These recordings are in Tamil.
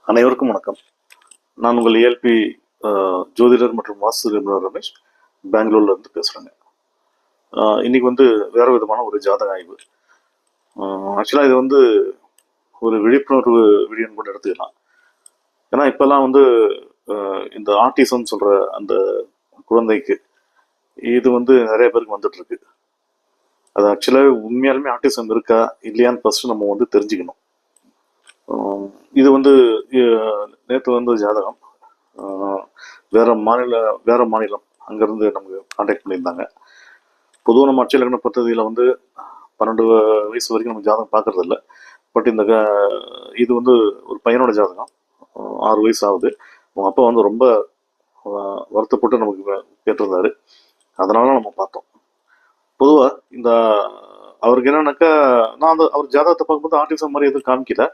அனைவருக்கும் வணக்கம். நான் உங்கள் ஏஎல்பி ஜோதிடர் மற்றும் வாஸ்து நிபுணர் ரமேஷ், பெங்களூர்ல இருந்து பேசுறேங்க. இன்னைக்கு வந்து வேற விதமான ஒரு ஜாதக ஆய்வு. ஆக்சுவலா இது வந்து ஒரு விழிப்புணர்வு வீடியோன்னு கூட எடுத்துக்கலாம். ஏன்னா இப்பெல்லாம் வந்து இந்த ஆட்டிசம் சொல்ற அந்த குழந்தைக்கு இது வந்து நிறைய பேருக்கு வந்துட்டு இருக்கு. அது ஆக்சுவலாக உண்மையாலுமே ஆட்டிசம் இருக்கா இல்லையான்னு ஃபர்ஸ்ட் நம்ம வந்து தெரிஞ்சுக்கணும். இது வந்து நேற்று வந்து ஜாதகம் வேற மாநிலம் அங்கேருந்து நமக்கு கான்டாக்ட் பண்ணியிருந்தாங்க. பொதுவாக நம்ம அட்சய லக்ன பദ്ധதியில் வந்து 12 வயசு வரைக்கும் நம்ம ஜாதகம் பார்க்கறது இல்லை. பட் இது வந்து ஒரு பையனோட ஜாதகம். 6 வயசு ஆகுது. அவங்க அப்பா வந்து ரொம்ப வருத்தப்பட்டு நமக்கு கேட்டிருந்தாரு. அதனால நம்ம பார்த்தோம். பொதுவாக அவருக்கு என்னன்னாக்கா, நான் அவர் ஜாதகத்தை பார்க்கும்போது ஆர்டிசம் மாதிரி எதுவும் காமிக்கல.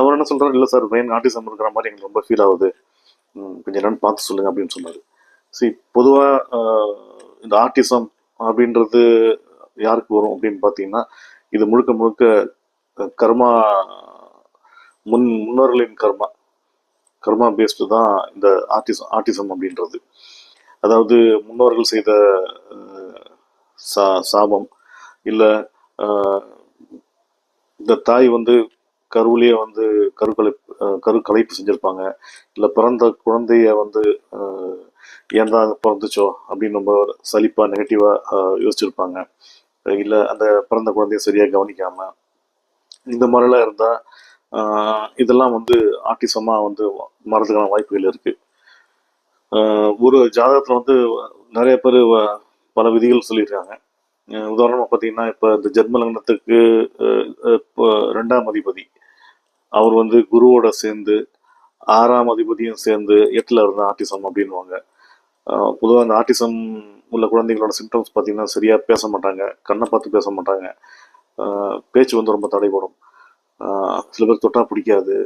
அவர் என்ன சொல்றாரு, இல்லை சார் பையன் ஆர்டிசம் இருக்கிற மாதிரி எங்களுக்கு ரொம்ப ஃபீல் ஆகுது, கொஞ்சம் என்னன்னு பார்த்து சொல்லுங்க அப்படின்னு சொன்னாரு. சரி, பொதுவாக இந்த ஆர்டிசம் அப்படின்றது யாருக்கு வரும் அப்படின்னு பார்த்தீங்கன்னா, இது முழுக்க முழுக்க கர்மா, முன்னோர்களின் கர்மா பேஸ்டு தான் இந்த ஆர்டிசம் அப்படின்றது. அதாவது முன்னோர்கள் செய்த சாபம், இல்லை இந்த தாய் வந்து கருவிலேயே வந்து கருக்கலைப்பு செஞ்சிருப்பாங்க, இல்லை பிறந்த குழந்தைய வந்து ஏன் தான் பிறந்துச்சோ அப்படின்னு ரொம்ப சலிப்பா நெகட்டிவா யோசிச்சிருப்பாங்க, இல்லை அந்த பிறந்த குழந்தைய சரியா கவனிக்காம இந்த மாதிரிலாம் இருந்தா இதெல்லாம் வந்து ஆட்டிசமா வந்து மறதுக்கான வாய்ப்புகள் இருக்கு. ஒரு ஜாதகத்துல வந்து நிறைய பேர் பல விதிகள் சொல்லியிருக்காங்க. உதாரணமா பார்த்தீங்கன்னா, இப்போ இந்த ஜென்ம லக்னத்துக்கு இப்போ 2ஆம் அதிபதி அவர் வந்து குருவோட சேர்ந்து 6ஆம் அதிபதியும் சேர்ந்து 8ல் இருந்த ஆட்டிசம் அப்படின்வாங்க. பொதுவாக அந்த ஆட்டிசம் உள்ள குழந்தைங்களோட சிம்டம்ஸ் பார்த்தீங்கன்னா, சரியா பேச மாட்டாங்க, கண்ணை பார்த்து பேச மாட்டாங்க, பேச்சு வந்து ரொம்ப தடைபடும், சில பேர் தொட்டா பிடிக்காது.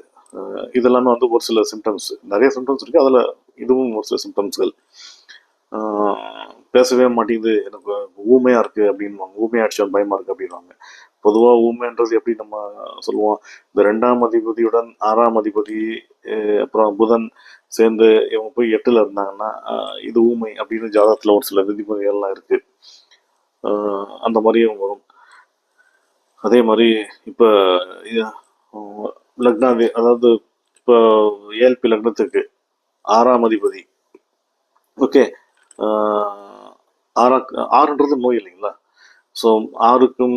இதெல்லாமே வந்து ஒரு சில சிம்டம்ஸ், நிறைய சிம்டம்ஸ் இருக்கு, அதில் இதுவும் ஒரு சில சிம்டம்ஸ்கள். பேசவே மாட்டேங்குது, எனக்கு ஊமையா இருக்கு அப்படின்வாங்க, ஊமையாயிடுச்சு பயமா இருக்கு அப்படின்வாங்க. பொதுவாக ஊமைன்றது எப்படி நம்ம சொல்லுவோம், இந்த 2ஆம் அதிபதியுடன் 6ஆம் அதிபதி அப்புறம் புதன் சேர்ந்து இவங்க போய் 8ல் இருந்தாங்கன்னா இது ஊமை அப்படின்னு ஜாதகத்தில் ஒரு சில விதிமுறைகள்லாம் இருக்கு. அந்த மாதிரியும் வரும். அதே மாதிரி இப்போ லக்னாதி, அதாவது இப்போ ஏஎல்பி லக்னத்துக்கு 6ஆம் அதிபதி, ஓகே, ஆறுன்றது நோய் இல்லைங்களா? ஸோ 6க்கும்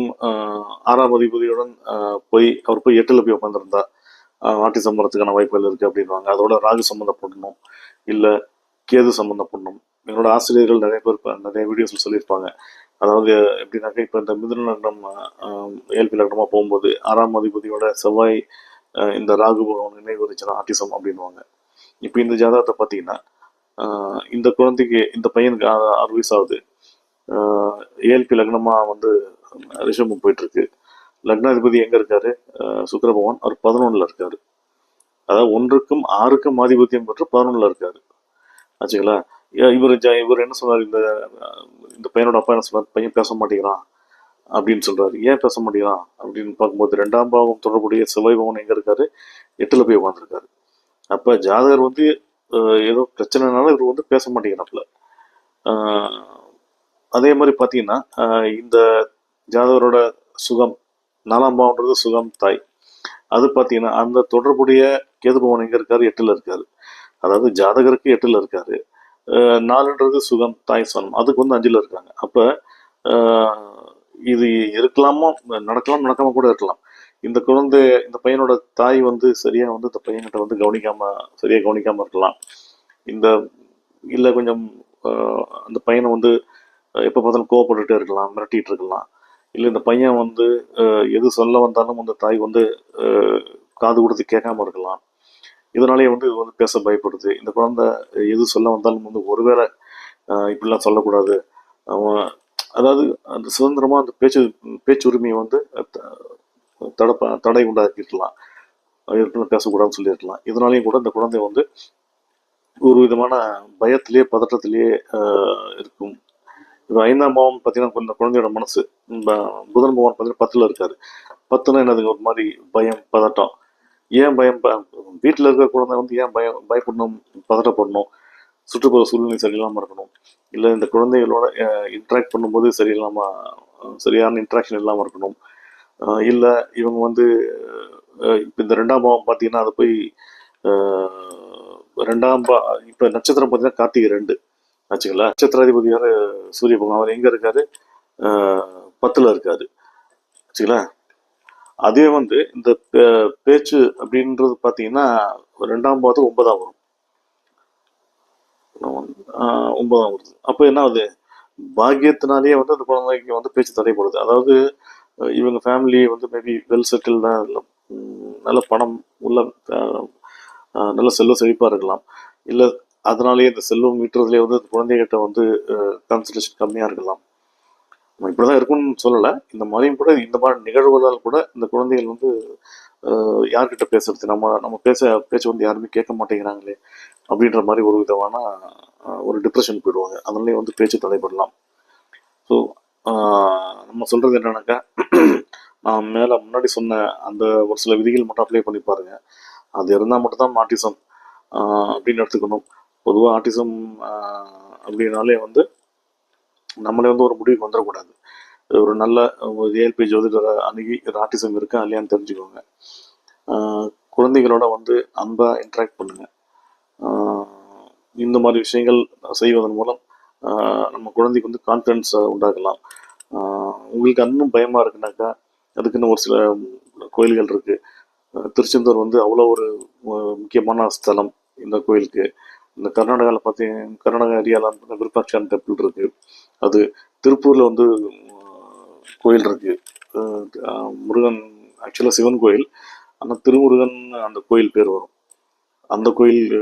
6ஆம் அதிபதியுடன் அவர் போய் 8ல் போய் உட்காந்துருந்தா ஆட்டிசம் வரதுக்கான வாய்ப்புகள் இருக்குது அப்படின்வாங்க. அதோட ராகு சம்மந்தப்படணும், இல்லை கேது சம்மந்தப்படணும். என்னோட ஆசிரியர்கள் நிறைய பேர் நிறைய வீடியோஸில் சொல்லியிருப்பாங்க. அதாவது எப்படின்னாக்கா, இப்போ இந்த மிதுன லக்னம் ஏஎல்பி லக்னமாக போகும்போது 6ஆம் அதிபதியோட செவ்வாய் இந்த ராகு பகவான் நினைவு வந்துச்சுன்னா ஆட்டிசம் அப்படின்வாங்க. இப்போ இந்த ஜாதகத்தை பார்த்தீங்கன்னா, இந்த குழந்தைக்கு, இந்த பையனுக்கு 6 வயசு ஆகுது. ஏஎல்பி லக்னமாக வந்து ரிஷபம் போயிட்டுருக்கு. லக்னாதிபதி எங்கே இருக்காரு? சுக்கிர பகவான். அவர் 11ல் இருக்காரு. அதாவது 1க்கும் 6க்கும் ஆதிபத்தியம் பெற்று 11ல் இருக்காரு. ஆச்சுங்களா? இவர் என்ன சொன்னார், இந்த பையனோட அப்பா என்ன சொன்னார், பையன் பேச மாட்டேங்கிறான் அப்படின்னு சொல்றாரு. ஏன் பேச மாட்டேங்கிறான் அப்படின்னு பார்க்கும்போது 2ஆம் பாவம் தொடர்புடைய செவ்வாய் பவன் எங்கே இருக்காரு? 8ல் போய் உட்காந்துருக்காரு. அப்போ ஜாதகர் வந்து ஏதோ பிரச்சனைனால இவர் வந்து பேச மாட்டேங்கிறாப்புல. அதே மாதிரி பார்த்தீங்கன்னா, இந்த ஜாதகரோட சுகம், 4ஆம் பாவம்ன்றது சுகம், தாய். அது பார்த்தீங்கன்னா, அந்த தொடர்புடைய கேது பவன் எங்கே இருக்காரு? 8ல் இருக்காரு. அதாவது ஜாதகருக்கு 8ல் இருக்காரு. 4ன்றது சுகம், தாய் சனம், அதுக்கு வந்து 5ல் இருக்காங்க. அப்போ இது இருக்கலாமோ, நடக்கலாம், நடக்காம கூட இருக்கலாம். இந்த பையனோட தாய் வந்து சரியா வந்து இந்த பையன்கிட்ட வந்து சரியா கவனிக்காம இருக்கலாம். இல்லை கொஞ்சம் அந்த பையனை வந்து எப்போ பார்த்தாலும் கோவப்பட்டுட்டே இருக்கலாம், மிரட்டிட்டு இருக்கலாம். இல்லை இந்த பையன் வந்து எது சொல்ல வந்தாலும் அந்த தாய் வந்து காது கொடுத்து கேட்காம இருக்கலாம். இதனாலேயே வந்து இது வந்து பேச பயப்படுது. இந்த குழந்தை எது சொல்ல வந்தாலும் வந்து ஒருவேளை இப்படிலாம் சொல்லக்கூடாது, அவன் அதாவது அந்த சுதந்திரமாக அந்த பேச்சுரிமையை வந்து தடை உண்டாக்கிருக்கலாம், பேசக்கூடாதுன்னு சொல்லியிருக்கலாம். இதனாலேயும் கூட இந்த குழந்தை வந்து ஒரு விதமான பயத்திலேயே பதற்றத்திலேயே இருக்கும். இப்போ 5ஆம் பாவம் பார்த்தீங்கன்னா, இந்த குழந்தையோட மனசு, புதன் பகவான் பார்த்தீங்கன்னா 10ல் இருக்காரு. 10னா என்னதுங்க, ஒரு மாதிரி பயம், பதட்டம். ஏன் பயம்? வீட்டில் இருக்கிற குழந்தை வந்து ஏன் பயப்படணும், பதட்டப்படணும்? சுற்றுப்புற சூழ்நிலை சரியில்லாமல் இருக்கணும், இல்லை இந்த குழந்தைகளோட இன்ட்ராக்ட் பண்ணும்போது சரியான இன்ட்ராக்ஷன் இல்லாமல் இருக்கணும், இல்லை இவங்க வந்து இப்போ இந்த ரெண்டாம் பாவம் பார்த்தீங்கன்னா அதை போய் ரெண்டாம் இப்போ நட்சத்திரம் பார்த்தீங்கன்னா கார்த்திகை 2 ஆச்சுங்களா. நட்சத்திராதிபதி யார்? சூரிய பகவான். அவர் எங்கே இருக்காரு? 10ல் இருக்காரு ஆச்சுங்களா. அதே வந்து இந்த பேச்சு அப்படின்றது பார்த்தீங்கன்னா 2ஆம் பாவத்துக்கு 9ஆம் வரும். 9ஆம் வருது. அப்போ என்ன ஆகுது? பாக்கியத்தினாலேயே வந்து அந்த குழந்தைக்கு வந்து பேச்சு தடைப்படுது. அதாவது இவங்க ஃபேமிலி வந்து மேபி வெல் செட்டில்டாக இல்லை, நல்ல பணம் உள்ள, நல்ல செல்வ செழிப்பாக இருக்கலாம், இல்லை அதனாலேயே இந்த செல்வம் மீட்டுறதுலேயே வந்து குழந்தைகிட்ட வந்து கான்சன்ட்ரேஷன் கம்மியாக இருக்கலாம். நம்ம இப்படி தான் இருக்கும்னு சொல்லலை. இந்த மாதிரியும் கூட இந்த மாதிரி நிகழ்வுகளால் கூட இந்த குழந்தைகள் வந்து யார்கிட்ட பேசுறது, நம்ம பேச்சு வந்து யாருமே கேட்க மாட்டேங்கிறாங்களே அப்படின்ற மாதிரி ஒரு விதமான ஒரு டிப்ரெஷன் போயிடுவாங்க. அதனாலே வந்து பேச்சு தடைப்படலாம். ஸோ நம்ம சொல்கிறது என்னன்னாக்கா, நான் மேலே முன்னாடி சொன்ன அந்த ஒரு சில விதிகள் மட்டும் அப்ளை பண்ணி பாருங்க. அது இருந்தால் மட்டும்தான் ஆட்டிசம் அப்படின்னு எடுத்துக்கணும். பொதுவாக ஆட்டிசம் அப்படின்னாலே வந்து நம்மளே வந்து ஒரு முடிவுக்கு வந்துடக்கூடாது. ஒரு நல்ல ஏஎல்பி ஜோதிடரை அணுகி ஆட்டிசம் இருக்கா இல்லையான்னு தெரிஞ்சுக்கோங்க. குழந்தைகளோட வந்து அன்பாக இன்ட்ராக்ட் பண்ணுங்க. இந்த மாதிரி விஷயங்கள் செய்வதன் மூலம் நம்ம குழந்தைக்கு வந்து கான்ஃபிடன்ஸ் உண்டாக்கலாம். உங்களுக்கு இன்னும் பயமாக இருக்குனாக்கா அதுக்குன்னு ஒரு சில கோயில்கள் இருக்குது. திருச்செந்தூர் வந்து அவ்வளோ ஒரு முக்கியமான ஸ்தலம் இந்த கோயிலுக்கு. இந்த கர்நாடகாவில் கர்நாடகா ஏரியாவில் விருப்பாட்சான் டெம்பிள் இருக்குது. அது திருப்பூரில் வந்து கோயில் இருக்குது. முருகன் ஆக்சுவலாக சிவன் கோயில், ஆனால் திருமுருகன் அந்த கோயில் பேர் வரும். அந்த கோயில்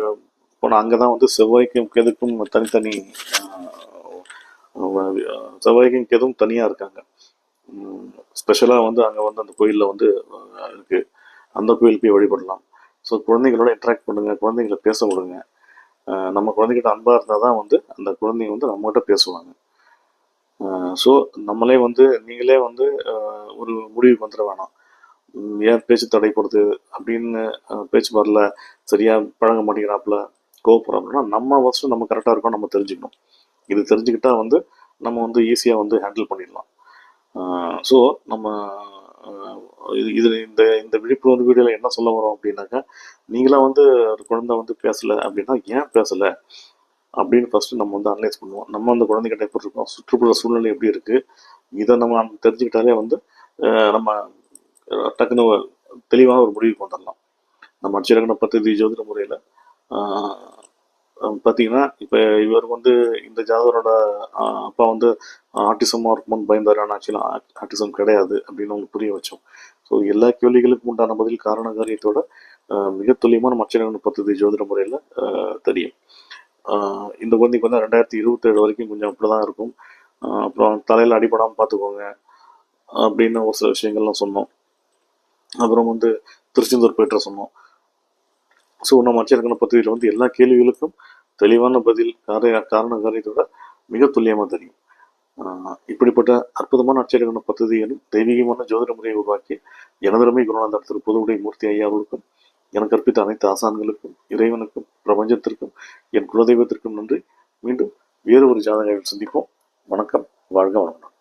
போனால் அங்கே தான் வந்து செவ்வாய்க்கும் கேதுக்கும் தனித்தனி, செவ்வாய்க்கும் கேதும் தனியாக இருக்காங்க. ஸ்பெஷலாக வந்து அங்கே வந்து அந்த கோயிலில் வந்து இருக்குது. அந்த கோயில் போய் வழிபடலாம். ஸோ குழந்தைங்களோட இன்ட்ராக்ட் பண்ணுங்கள், குழந்தைங்களை பேச விடுங்க. நம்ம குழந்தைகிட்ட அன்பாக இருந்தால் தான் வந்து அந்த குழந்தைங்க வந்து நம்மகிட்ட பேசுவாங்க. ஸோ நீங்களே வந்து ஒரு முடிவுக்கு வந்துட வேணாம். ஏன் பேச்சு தடைப்படுது அப்படின்னு, பேச்சு வரல, சரியாக பழக மாட்டேங்கிறாப்புல, கோவப்படுறாப்புலன்னா நம்ம ஃபஸ்ட்டு நம்ம கரெக்டாக இருக்கோம் நம்ம தெரிஞ்சுக்கணும். இது தெரிஞ்சுக்கிட்டா வந்து நம்ம வந்து ஈஸியாக வந்து ஹேண்டில் பண்ணிடலாம். ஸோ நம்ம இதில் இந்த இந்த விழிப்புணர்வு வீடியோவில் என்ன சொல்ல வரோம் அப்படின்னாக்கா, நீங்களாம் வந்து ஒரு குழந்தை வந்து பேசலை அப்படின்னா ஏன் பேசலை அப்படின்னு ஃபஸ்ட்டு நம்ம வந்து அனலைஸ் பண்ணுவோம். நம்ம அந்த குழந்தைகிட்ட எப்படி இருக்கோம், சுற்றுப்புற சூழ்நிலை எப்படி இருக்குது, இதை நம்ம தெரிஞ்சுக்கிட்டாலே வந்து நம்ம டக்குன்னு தெளிவான ஒரு முடிவுக்கு வந்துடலாம். நம்ம அட்சரகண பദ്ധதி ஜோதிட முறையில் பார்த்தீங்கன்னா, இப்போ இவர் வந்து இந்த ஜாதகரோட அப்பா வந்து ஆட்டிசமாக இருக்கும்போது பயந்தார். ஆனால் ஆக்சுவலாக ஆட்டிசம் கிடையாது அப்படின்னு அவங்க புரிய வச்சோம். ஸோ எல்லா கேள்விகளுக்கும் உண்டான பதில் காரண காரியத்தோட மிக துல்லியமான அட்சரகண பദ്ധதி ஜோதிட முறையில் தெரியும். இந்த குழந்தைக்கு வந்து 2027 வரைக்கும் கொஞ்சம் அப்படி தான் இருக்கும். அப்புறம் தலையில் அடிபடாமல் பார்த்துக்கோங்க அப்படின்னு ஒரு சில விஷயங்கள்லாம் சொன்னோம். அப்புறம் வந்து திருச்செந்தூர் போய்ட்டு சொன்னோம். ஸோ நம்ம அட்சரகண பദ്ധதியில் வந்து எல்லா கேள்விகளுக்கும் தெளிவான பதில் காரண காரியத்தோட மிக துல்லியமாக தெரியும். இப்படிப்பட்ட அற்புதமான அட்சரகண பദ്ധதியிலும் தெய்வீகமான ஜோதிட முறையை உருவாக்கி எனதருமை குருநாதர் திரு புதுவுடை மூர்த்தி ஐயா அவர்களுக்கும், எனக்கு கற்பித்த அனைத்து ஆசான்களுக்கும், இறைவனுக்கும், பிரபஞ்சத்திற்கும், என் குலதெய்வத்திற்கும் நன்றி. மீண்டும் வேறு ஒரு ஜாதகத்தில் சந்திப்போம். வணக்கம். வாழ்க வளமுடன்.